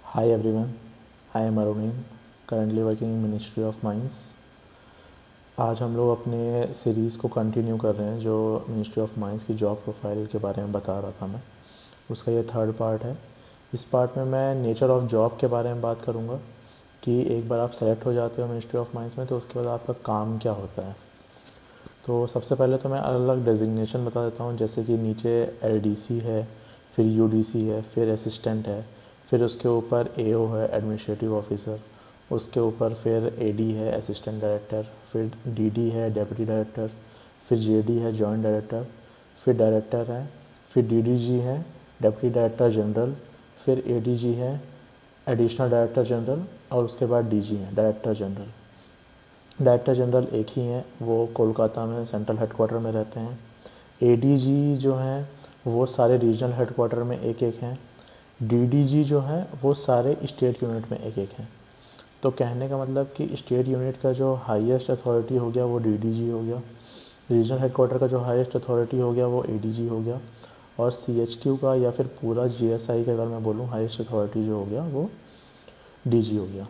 Hi everyone, I am Aruneen, currently working in Ministry of Mines। आज हम लोग अपने सीरीज़ को कंटिन्यू कर रहे हैं जो मिनिस्ट्री ऑफ माइंस की जॉब प्रोफाइल के बारे में बता रहा था मैं। उसका ये थर्ड पार्ट है। इस पार्ट में मैं नेचर ऑफ जॉब के बारे में बात करूँगा कि एक बार आप सेलेक्ट हो जाते हो मिनिस्ट्री ऑफ माइंस में तो उसके बाद आपका काम क्या होता है। तो सबसे पहले तो मैं अलग अलग डेजिग्नेशन बता देता हूँ, जैसे कि नीचे एलडीसी है, फिर यूडीसी है, फिर असिस्टेंट है, फिर उसके ऊपर एओ है, एडमिनिस्ट्रेटिव ऑफिसर, उसके ऊपर फिर एडी है, असिस्टेंट डायरेक्टर, फिर डीडी है, डेप्यूटी डायरेक्टर, फिर जेडी है, जॉइंट डायरेक्टर, फिर डायरेक्टर है, फिर डीडीजी है, डेप्यूटी डायरेक्टर जनरल, फिर एडीजी है, एडिशनल डायरेक्टर जनरल, और उसके बाद डीजी है, डायरेक्टर जनरल। डायरेक्टर जनरल एक ही हैं, वो कोलकाता में सेंट्रल हेडक्वार्टर में रहते हैं। एडीजी जो हैं वो सारे रीजनल हेडक्वार्टर में एक एक हैं। डीडीजी जो हैं वो सारे स्टेट यूनिट में एक एक हैं। तो कहने का मतलब कि स्टेट यूनिट का जो हाईएस्ट अथॉरिटी हो गया वो डीडीजी हो गया, रीजनल हेडक्वार्टर का जो हाईएस्ट अथॉरिटी हो गया वो एडीजी हो गया, और सीएचक्यू का या फिर पूरा जीएसआई का अगर मैं बोलूँ हाईएस्ट अथॉरिटी जो हो गया वो डीजी हो गया।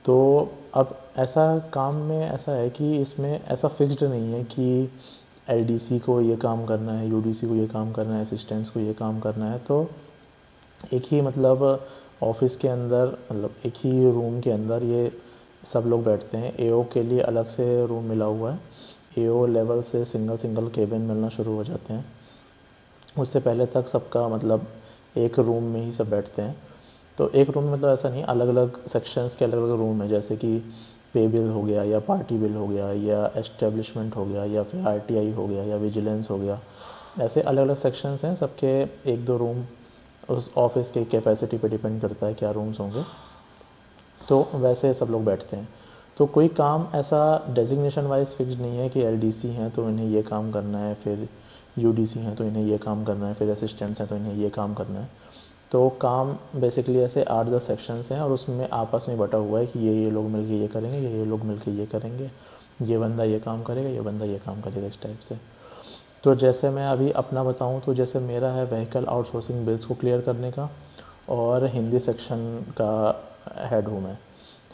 तो अब ऐसा काम में ऐसा है कि इसमें ऐसा फिक्स्ड नहीं है कि एलडीसी को ये काम करना है, यूडीसी को ये काम करना है, असिस्टेंट्स को ये काम करना है। तो एक ही मतलब ऑफिस के अंदर, मतलब एक ही रूम के अंदर ये सब लोग बैठते हैं। एओ के लिए अलग से रूम मिला हुआ है। एओ लेवल से सिंगल सिंगल केबिन मिलना शुरू हो जाते हैं। उससे पहले तक सबका मतलब एक रूम में ही सब बैठते हैं। तो एक रूम में मतलब ऐसा नहीं, अलग अलग सेक्शंस के अलग अलग रूम है, जैसे कि पे बिल हो गया, या पार्टी बिल हो गया, या एस्टेब्लिशमेंट हो गया, या फिर आरटीआई हो गया, या विजिलेंस हो गया। ऐसे अलग अलग सेक्शंस हैं सबके, एक दो रूम। उस ऑफिस की कैपेसिटी पे डिपेंड करता है क्या रूम्स होंगे। तो वैसे सब लोग बैठते हैं। तो कोई काम ऐसा डेजिग्नेशन वाइज फिक्स नहीं है कि एलडीसी हैं तो इन्हें ये काम करना है, फिर यूडीसी हैं तो इन्हें ये काम करना है, फिर असिस्टेंट्स हैं तो इन्हें ये काम करना है। तो काम बेसिकली ऐसे 8-10 सेक्शंस हैं और उसमें आपस में बटा हुआ है कि ये लोग मिलकर ये करेंगे, ये लोग मिलकर ये करेंगे, ये बंदा ये काम करेगा, ये बंदा ये काम करेगा, इस टाइप से। तो जैसे मैं अभी अपना बताऊं तो जैसे मेरा है व्हीकल आउटसोर्सिंग बिल्स को क्लियर करने का, और हिंदी सेक्शन का हेड हूँ मैं।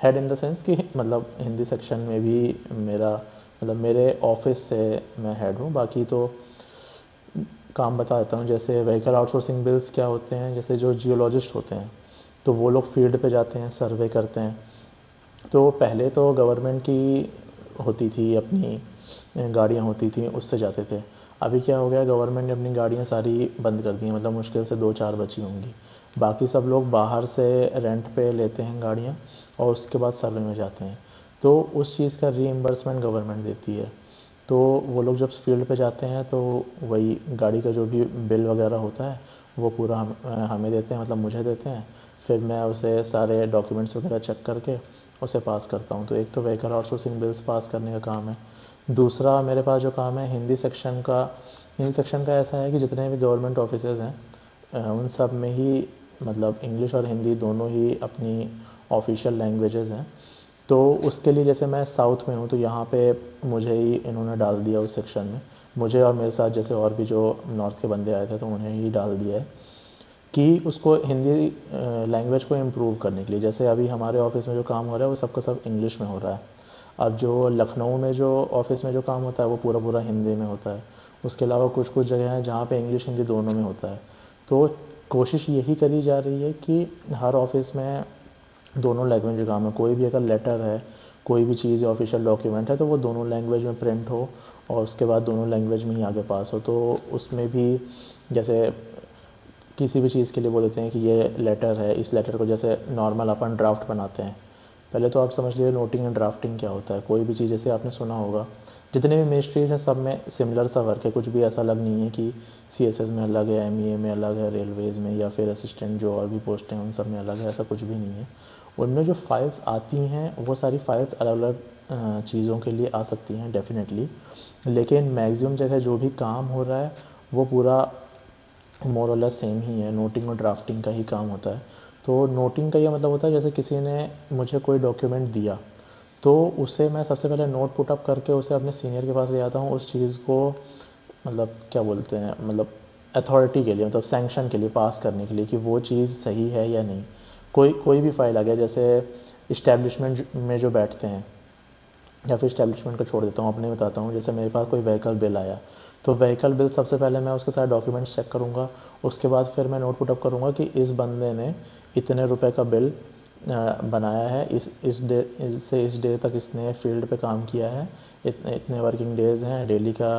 हेड इन द सेंस कि मतलब हिंदी सेक्शन में भी मेरा मतलब मेरे ऑफिस से मैं हेड हूँ। बाकी तो काम बता देता हूँ। जैसे व्हीकल आउटसोर्सिंग बिल्स क्या होते हैं, जैसे जो जियोलॉजिस्ट होते हैं तो वो लोग फील्ड पे जाते हैं, सर्वे करते हैं। तो पहले तो गवर्नमेंट की होती थी अपनी गाड़ियाँ होती थी, उससे जाते थे। अभी क्या हो गया, गवर्नमेंट ने अपनी गाड़ियाँ सारी बंद कर दी हैं, मतलब मुश्किल से 2-4 बची होंगी। बाकी सब लोग बाहर से रेंट पे लेते हैं गाड़ियाँ और उसके बाद सर्वे में जाते हैं। तो उस चीज़ का रीइंबर्समेंट गवर्नमेंट देती है। तो वो लोग जब फील्ड पे जाते हैं तो वही गाड़ी का जो भी बिल वगैरह होता है वो पूरा हमें देते हैं, मतलब मुझे देते हैं। फिर मैं उसे सारे डॉक्यूमेंट्स वगैरह चेक करके उसे पास करता हूँ। तो एक तो व्हीकल आउटसोर्सिंग बिल्स पास करने का काम है। दूसरा मेरे पास जो काम है हिंदी सेक्शन का। हिंदी सेक्शन का ऐसा है कि जितने भी गवर्नमेंट ऑफिसेज हैं उन सब में ही मतलब इंग्लिश और हिंदी दोनों ही अपनी ऑफिशियल लैंग्वेजेज़ हैं। तो उसके लिए जैसे मैं साउथ में हूँ तो यहाँ पे मुझे ही इन्होंने डाल दिया उस सेक्शन में। मुझे और मेरे साथ जैसे और भी जो नॉर्थ के बंदे आए थे तो उन्हें ही डाल दिया है कि उसको हिंदी लैंग्वेज को इम्प्रूव करने के लिए। जैसे अभी हमारे ऑफिस में जो काम हो रहा है वो सबका सब इंग्लिश में हो रहा है। अब जो लखनऊ में जो ऑफिस में जो काम होता है वो पूरा पूरा हिंदी में होता है। उसके अलावा कुछ कुछ जगह हैं जहाँ पे इंग्लिश हिंदी दोनों में होता है। तो कोशिश यही करी जा रही है कि हर ऑफिस में दोनों लैंग्वेज में काम है। कोई भी अगर लेटर है, कोई भी चीज़ ऑफिशियल डॉक्यूमेंट है तो वो दोनों लैंग्वेज में प्रिंट हो और उसके बाद दोनों लैंग्वेज में ही आगे पास हो। तो उसमें भी जैसे किसी भी चीज़ के लिए बोल देते हैं कि ये लेटर है, इस लेटर को जैसे नॉर्मल अपन ड्राफ्ट बनाते हैं। पहले तो आप समझ लीजिए नोटिंग एंड ड्राफ्टिंग क्या होता है। कोई भी चीज़ जैसे आपने सुना होगा, जितने भी मिनिस्ट्रीज़ हैं सब में सिमिलर सा वर्क है। कुछ भी ऐसा अलग नहीं है कि सीएसएस में अलग है, एमईए में अलग है, रेलवेज़ में या फिर असिस्टेंट जो और भी पोस्ट हैं उन सब में अलग है, ऐसा कुछ भी नहीं है। उनमें जो फाइल्स आती हैं वो सारी फाइल्स अलग अलग चीज़ों के लिए आ सकती हैं डेफिनेटली, लेकिन मैक्सिमम जगह जो भी काम हो रहा है वो पूरा मोर और लेस सेम ही है। नोटिंग और ड्राफ्टिंग का ही काम होता है। तो नोटिंग का ये मतलब होता है जैसे किसी ने मुझे कोई डॉक्यूमेंट दिया तो उसे मैं सबसे पहले नोट पुट अप करके उसे अपने सीनियर के पास ले जाता हूँ उस चीज़ को, मतलब क्या बोलते हैं, मतलब अथॉरिटी के लिए, मतलब सैंक्शन के लिए, पास करने के लिए कि वो चीज़ सही है या नहीं। कोई भी फाइल आ गया, जैसे इस्टेब्लिशमेंट में जो बैठते हैं, या फिर इस्टेब्लिशमेंट को छोड़ देता हूँ, अपने बताता हूँ। जैसे मेरे पास कोई व्हीकल बिल आया, तो व्हीकल बिल सबसे पहले मैं उसके साथ डॉक्यूमेंट्स चेक करूँगा। उसके बाद फिर मैं नोट पुटअप करूँगा कि इस बंदे ने इतने रुपए का बिल बनाया है, इस डे तक इसने फील्ड पे काम किया है, इतने इतने वर्किंग डेज़ हैं, डेली का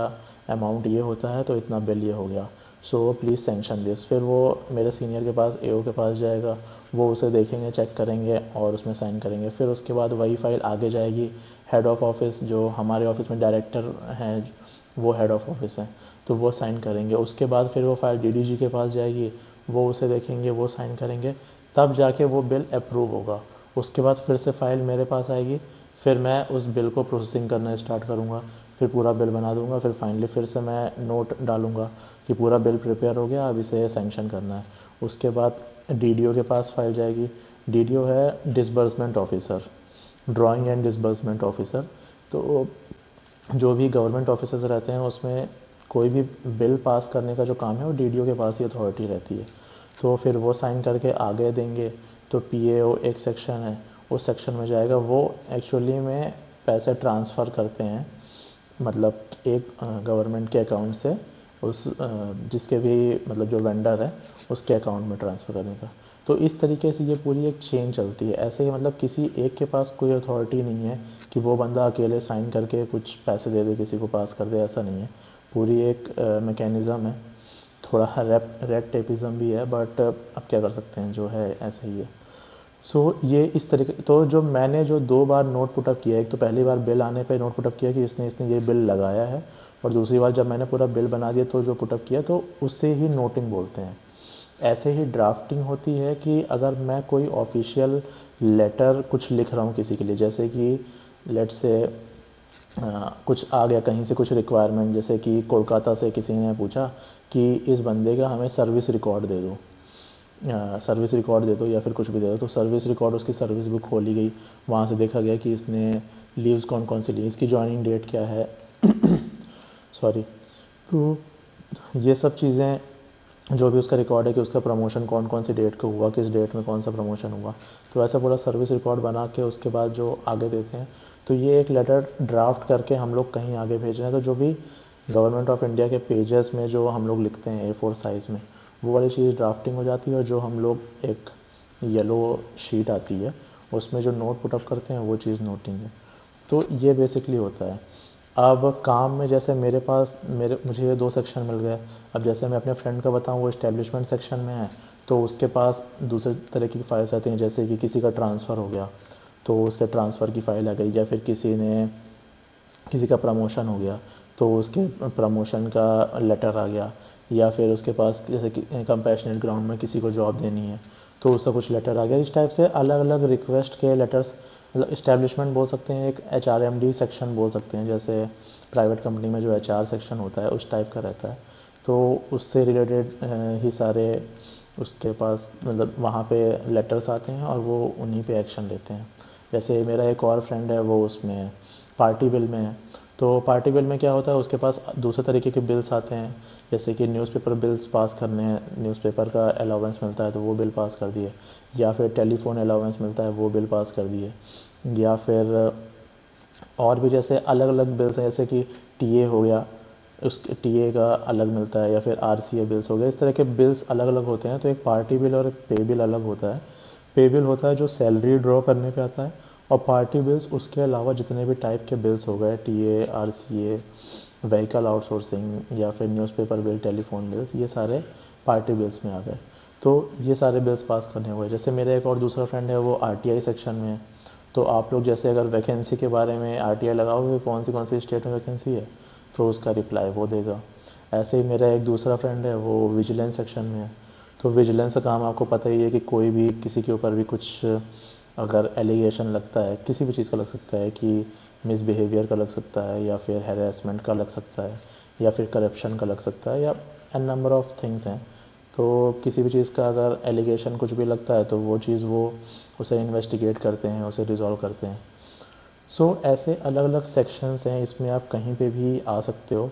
अमाउंट ये होता है, तो इतना बिल ये हो गया, सो प्लीज़ सेंक्शन दिस। फिर वो मेरे सीनियर के पास, एओ के पास जाएगा, वो उसे देखेंगे, चेक करेंगे और उसमें साइन करेंगे। फिर उसके बाद वही फाइल आगे जाएगी हेड ऑफ ऑफिस, जो हमारे ऑफिस में डायरेक्टर हैं, वो हेड ऑफ ऑफिस है, तो वो साइन करेंगे। उसके बाद फिर वो फाइल डीडीजी के पास जाएगी, वो उसे देखेंगे, वो साइन करेंगे, तब जाके वो बिल अप्रूव होगा। उसके बाद फिर से फाइल मेरे पास आएगी, फिर मैं उस बिल को प्रोसेसिंग करना स्टार्ट करूँगा, फिर पूरा बिल बना दूंगा, फिर फाइनली फिर से मैं नोट डालूंगा कि पूरा बिल प्रिपेयर हो गया, अब इसे सैंक्शन करना है। उसके बाद डीडीओ के पास फाइल जाएगी। डीडीओ है disbursement officer, drawing and disbursement officer. तो जो भी गवर्नमेंट ऑफिसर्स रहते हैं, उसमें कोई भी बिल पास करने का जो काम है वो डीडीओ के पास ही अथॉरिटी रहती है। तो फिर वो साइन करके आगे देंगे, तो पीएओ एक सेक्शन है, उस सेक्शन में जाएगा। वो एक्चुअली में पैसे ट्रांसफ़र करते हैं, मतलब एक गवर्नमेंट के अकाउंट से उस जिसके भी मतलब जो वेंडर है उसके अकाउंट में ट्रांसफ़र करने का। तो इस तरीके से ये पूरी एक चेन चलती है। ऐसे ही मतलब किसी एक के पास कोई अथॉरिटी नहीं है कि वो बंदा अकेले साइन करके कुछ पैसे दे दे, किसी को पास कर दे, ऐसा नहीं है। पूरी एक मैकेनिज़्म है, थोड़ा रेड टेपिज़म भी है, बट अब क्या कर सकते हैं, जो है ऐसे ही है। ये इस तरीके, तो जो मैंने जो 2 बार नोट पुटअप किया, एक तो पहली बार बिल आने पे नोट पुटअप किया कि इसने इसने ये बिल लगाया है, और दूसरी बार जब मैंने पूरा बिल बना दिया तो जो पुटअप किया, तो उससे ही नोटिंग बोलते हैं। ऐसे ही ड्राफ्टिंग होती है कि अगर मैं कोई ऑफिशियल लेटर कुछ लिख रहा हूँ किसी के लिए, जैसे कि लेट से कुछ आ गया कहीं से कुछ रिक्वायरमेंट, जैसे कि कोलकाता से किसी ने पूछा कि इस बंदे का हमें सर्विस रिकॉर्ड दे दो, सर्विस रिकॉर्ड दे दो या फिर कुछ भी दे दो। तो सर्विस रिकॉर्ड, उसकी सर्विस बुक खोली गई, वहाँ से देखा गया कि इसने लीव्स कौन कौन सी ली, इसकी ज्वाइनिंग डेट क्या है सॉरी। तो ये सब चीज़ें, जो भी उसका रिकॉर्ड है कि उसका प्रमोशन कौन कौन सी डेट को हुआ, किस डेट में कौन सा प्रमोशन हुआ, तो ऐसा पूरा सर्विस रिकॉर्ड बना के उसके बाद जो आगे देते हैं। तो ये एक लेटर ड्राफ्ट करके हम लोग कहीं आगे भेज रहे हैं, तो जो भी गवर्नमेंट ऑफ इंडिया के पेजेस में जो हम लोग लिखते हैं A4 साइज़ में, वो वाली चीज़ ड्राफ्टिंग हो जाती है, और जो हम लोग एक येलो शीट आती है उसमें जो नोट पुटअप करते हैं वो चीज़ नोटिंग है। तो ये बेसिकली होता है। अब काम में जैसे मेरे पास मुझे ये 2 सेक्शन मिल गए। अब जैसे मैं अपने फ्रेंड का बताऊँ, वो इस्टेब्लिशमेंट सेक्शन में है, तो उसके पास दूसरे तरह की फाइल्स आती हैं, जैसे कि किसी का ट्रांसफ़र हो गया तो उसके ट्रांसफ़र की फ़ाइल आ गई, या फिर किसी का प्रमोशन हो गया तो उसके प्रमोशन का लेटर आ गया, या फिर उसके पास जैसे कि कंपैशनेट ग्राउंड में किसी को जॉब देनी है तो उसका कुछ लेटर आ गया। इस टाइप से अलग अलग रिक्वेस्ट के लेटर्स, मतलब इस्टेब्लिशमेंट बोल सकते हैं, एक HRMD सेक्शन बोल सकते हैं, जैसे प्राइवेट कंपनी में जो HR सेक्शन होता है उस टाइप का रहता है। तो उससे रिलेटेड ही सारे उसके पास, मतलब वहाँ पे लेटर्स आते हैं और वो उन्हीं पे एक्शन लेते हैं। जैसे मेरा एक और फ्रेंड है, वो उसमें पार्टी बिल में है। तो पार्टी बिल में क्या होता है, उसके पास दूसरे तरीके के बिल्स आते हैं, जैसे कि न्यूज़पेपर बिल्स पास करने हैं, न्यूज़पेपर का अलाउंस मिलता है तो वो बिल पास कर दिए, या फिर टेलीफोन अलाउंस मिलता है वो बिल पास कर दिए, या फिर और भी जैसे अलग अलग बिल्स हैं, जैसे कि टीए हो गया, उस टीए का अलग मिलता है, या फिर आरसीए बिल्स हो गए। इस तरह के बिल्स अलग अलग होते हैं। तो एक पार्टी बिल और एक पे बिल अलग होता है। पे बिल होता है जो सैलरी ड्रॉ करने पे आता है, और पार्टी बिल्स उसके अलावा जितने भी टाइप के बिल्स हो गए, टीए, आरसीए, व्हीकल आउटसोर्सिंग, या फिर न्यूज़पेपर बिल, टेलीफोन बिल्स, ये सारे पार्टी बिल्स में आ गए। तो ये सारे बिल्स पास करने हुए। जैसे मेरा एक और दूसरा फ्रेंड है, वो आरटीआई सेक्शन में है। तो आप लोग जैसे अगर वैकेंसी के बारे में आरटीआई लगाओगे कौन सी स्टेट में वैकेंसी है, तो उसका रिप्लाई वो देगा। ऐसे ही मेरा एक दूसरा फ्रेंड है, वो विजिलेंस सेक्शन में है। तो विजिलेंस का काम आपको पता ही है कि कोई भी किसी के ऊपर भी कुछ अगर एलिगेशन लगता है, किसी भी चीज़ का लग सकता है, कि मिसबिहेवियर का लग सकता है, या फिर हैरेसमेंट का लग सकता है, या फिर करप्शन का लग सकता है, या एन नंबर ऑफ थिंग्स हैं। तो किसी भी चीज़ का अगर एलिगेशन कुछ भी लगता है तो वो चीज़ वो उसे इन्वेस्टिगेट करते हैं, उसे रिजॉल्व करते हैं। ऐसे अलग अलग सेक्शंस हैं, इसमें आप कहीं पे भी आ सकते हो,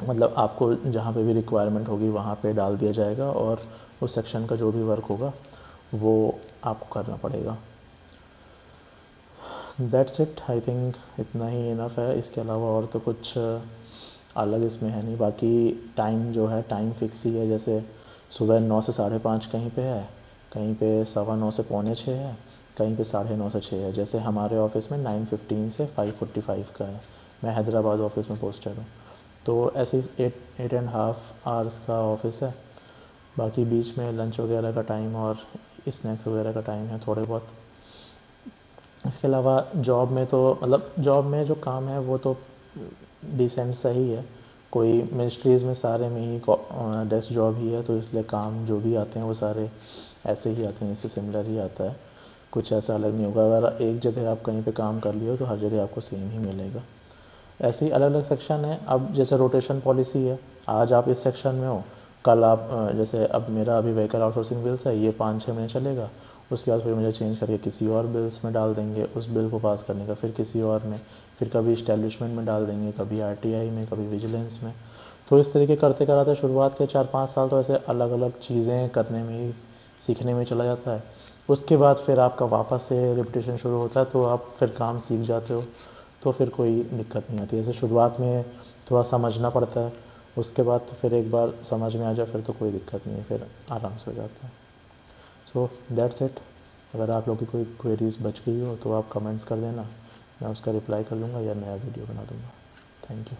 मतलब आपको जहाँ पे भी रिक्वायरमेंट होगी वहाँ पे डाल दिया जाएगा, और उस सेक्शन का जो भी वर्क होगा वो आपको करना पड़ेगा। दैट्स इट, आई थिंक इतना ही इनफ है। इसके अलावा और तो कुछ अलग इसमें है नहीं। बाकी टाइम जो है टाइम फिक्स ही है, जैसे सुबह 9 से 5:30 कहीं पे है, कहीं पे 9:15 से 5:45 है, कहीं पे 9:30 से 6 है। जैसे हमारे ऑफिस में 9:15 से 5:45 का है। मैं हैदराबाद ऑफिस में पोस्टेड हूँ, तो ऐसे 8.5 आवर्स का ऑफिस है। बाकी बीच में लंच वगैरह का टाइम और स्नैक्स वगैरह का टाइम है थोड़े बहुत। इसके अलावा जॉब में तो मतलब जॉब में जो काम है वो तो डिसेंट सही है। कोई मिनिस्ट्रीज़ में सारे में ही डेस्क जॉब ही है, तो इसलिए काम जो भी आते हैं वो सारे ऐसे ही आते हैं, इससे सिमिलर ही आता है। कुछ ऐसा अलग नहीं होगा। अगर एक जगह आप कहीं पे काम कर लिए हो तो हर जगह आपको सेम ही मिलेगा। ऐसे ही अलग अलग सेक्शन है। अब जैसे रोटेशन पॉलिसी है, आज आप इस सेक्शन में हो, कल आप जैसे अब मेरा अभी व्हीकल आउटसोर्सिंग बिल्स है, ये 5-6 महीने चलेगा। उसके बाद फिर मुझे चेंज करके किसी और बिल्स में डाल देंगे, उस बिल को पास करने का फिर किसी और में, फिर कभी इस्टेब्लिशमेंट में डाल देंगे, कभी आरटीआई में, कभी विजिलेंस में। तो इस तरीके करते कराते शुरुआत के 4-5 साल तो ऐसे अलग अलग चीज़ें करने में ही, सीखने में चला जाता है। उसके बाद फिर आपका वापस से रिपीटेशन शुरू होता है, तो आप फिर काम सीख जाते हो, तो फिर कोई दिक्कत नहीं आती। जैसे शुरुआत में थोड़ा समझना पड़ता है, उसके बाद तो फिर एक बार समझ में आ जाए फिर तो कोई दिक्कत नहीं है, फिर आराम से हो जाता है। So that's it. अगर आप लोग की कोई क्वेरीज बच गई हो तो आप कमेंट्स कर देना, मैं उसका रिप्लाई कर दूंगा या नया वीडियो बना दूंगा। Thank you.